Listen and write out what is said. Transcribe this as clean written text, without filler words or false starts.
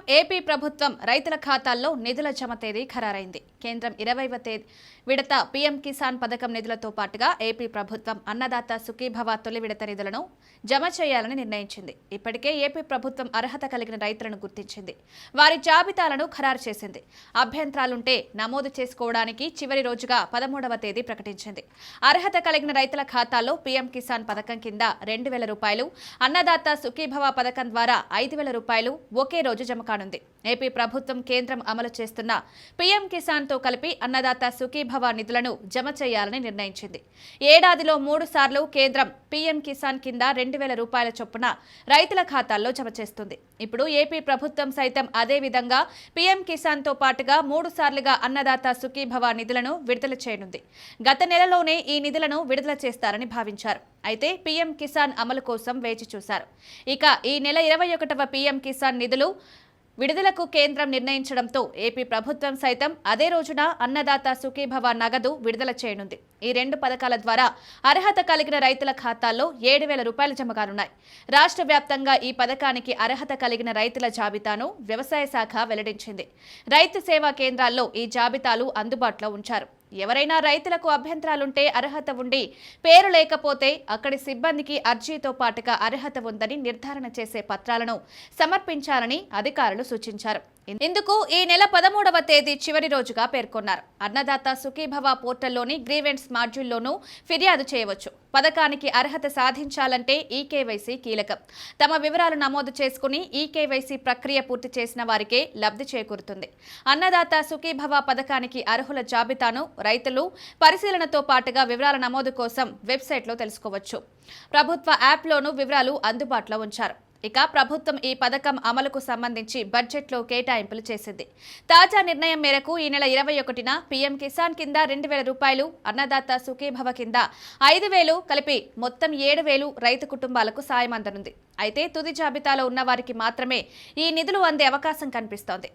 AP ప్రభుత్వం రైతుల ఖాతాల్లో నిధుల జమ తేదీ ఖరారైంది. కేంద్రం 20వ తేదీ విడత పీఎం కిసాన్ పథకం నిధులతో పాటుగా ఏపీ ప్రభుత్వం అన్నదాత సుఖీభవ తొలి విడత నిధులను జమ చేయాలని నిర్ణయించింది. ఇప్పటికే ఏపీ ప్రభుత్వం అర్హత కలిగిన రైతులను గుర్తించింది. వారి జాబితాలను ఖరారు చేసింది. అభ్యంతరాలుంటే నమోదు చేసుకోవడానికి చివరి రోజుగా 13వ తేదీ ప్రకటించింది. అర్హత కలిగిన రైతుల ఖాతాల్లో పీఎం కిసాన్ పథకం కింద 2,000 రూపాయలు, అన్నదాత సుఖీభవ పథకం ద్వారా 5,000 రూపాయలు ఒకే రోజు జమ కానుంది. ఏపీ ప్రభుత్వం కేంద్రం అమలు చేస్తున్న పీఎం కిసాన్ తో కలిపి అన్నదాత సుఖీభవ నిధులను జమ చేయాలని నిర్ణయించింది. ఏడాదిలో 3 సార్లు కేంద్రం పీఎం కిసాన్ కింద 2,000 రూపాయల చొప్పున రైతుల ఖాతాల్లో జమ చేస్తుంది. ఇప్పుడు ఏపీ ప్రభుత్వం సైతం అదే విధంగా పీఎం కిసాన్ తో పాటుగా 3 సార్లుగా అన్నదాత సుఖీభవ నిధులను విడుదల చేయనుంది. గత నెలలోనే ఈ నిధులను విడుదల చేస్తారని భావించారు. అయితే పీఎం కిసాన్ అమలు కోసం వేచి చూశారు. ఇక ఈ నెల 21వ పీఎం కిసాన్ నిధులు విడుదలకు కేంద్రం నిర్ణయించడంతో ఏపీ ప్రభుత్వం సైతం అదే రోజున అన్నదాత సుఖీభవ నగదు విడుదల చేయనుంది. ఈ 2 పథకాల ద్వారా అర్హత కలిగిన రైతుల ఖాతాల్లో 7,000 రూపాయలు జమ కానున్నాయి. రాష్ట్ర వ్యాప్తంగా ఈ పథకానికి అర్హత కలిగిన రైతుల జాబితాను వ్యవసాయ శాఖ వెల్లడించింది. రైతు సేవా కేంద్రాల్లో ఈ జాబితాలు అందుబాటులో ఉంచారు. ఎవరైనా రైతులకు అభ్యంతరాలుంటే అర్హత ఉండి పేరు లేకపోతే అక్కడి సిబ్బందికి అర్జీతో పాటుగా అర్హత ఉందని నిర్ధారణ చేసే పత్రాలను సమర్పించాలని అధికారులు సూచించారు. ఇందుకు ఈ నెల 13వ తేదీ చివరి రోజుగా పేర్కొన్నారు. అన్నదాత సుఖీభవ పోర్టల్లోని గ్రీవెన్స్ మాడ్యూల్లోనూ ఫిర్యాదు చేయవచ్చు. పథకానికి అర్హత సాధించాలంటే ఈకేవైసీ కీలకం. తమ వివరాలు నమోదు చేసుకుని ఈకేవైసీ ప్రక్రియ పూర్తి చేసిన వారికే లబ్ధి చేకూరుతుంది. అన్నదాత సుఖీభవ పథకానికి అర్హుల జాబితాను రైతులు పరిశీలనతో పాటుగా వివరాల నమోదు కోసం వెబ్సైట్లో తెలుసుకోవచ్చు. ప్రభుత్వ యాప్లోనూ వివరాలు అందుబాటులో ఉంచారు. ఇక ప్రభుత్వం ఈ పథకం అమలుకు సంబంధించి బడ్జెట్లో కేటాయింపులు చేసింది. తాజా నిర్ణయం మేరకు ఈ నెల 21న పీఎం కిసాన్ కింద 2,000 రూపాయలు, అన్నదాత సుఖీభవ కింద 5,000 కలిపి మొత్తం 7,000 రైతు కుటుంబాలకు సాయం అందనుంది. అయితే తుది జాబితాలో ఉన్న వారికి మాత్రమే ఈ నిధులు అందే అవకాశం కనిపిస్తోంది.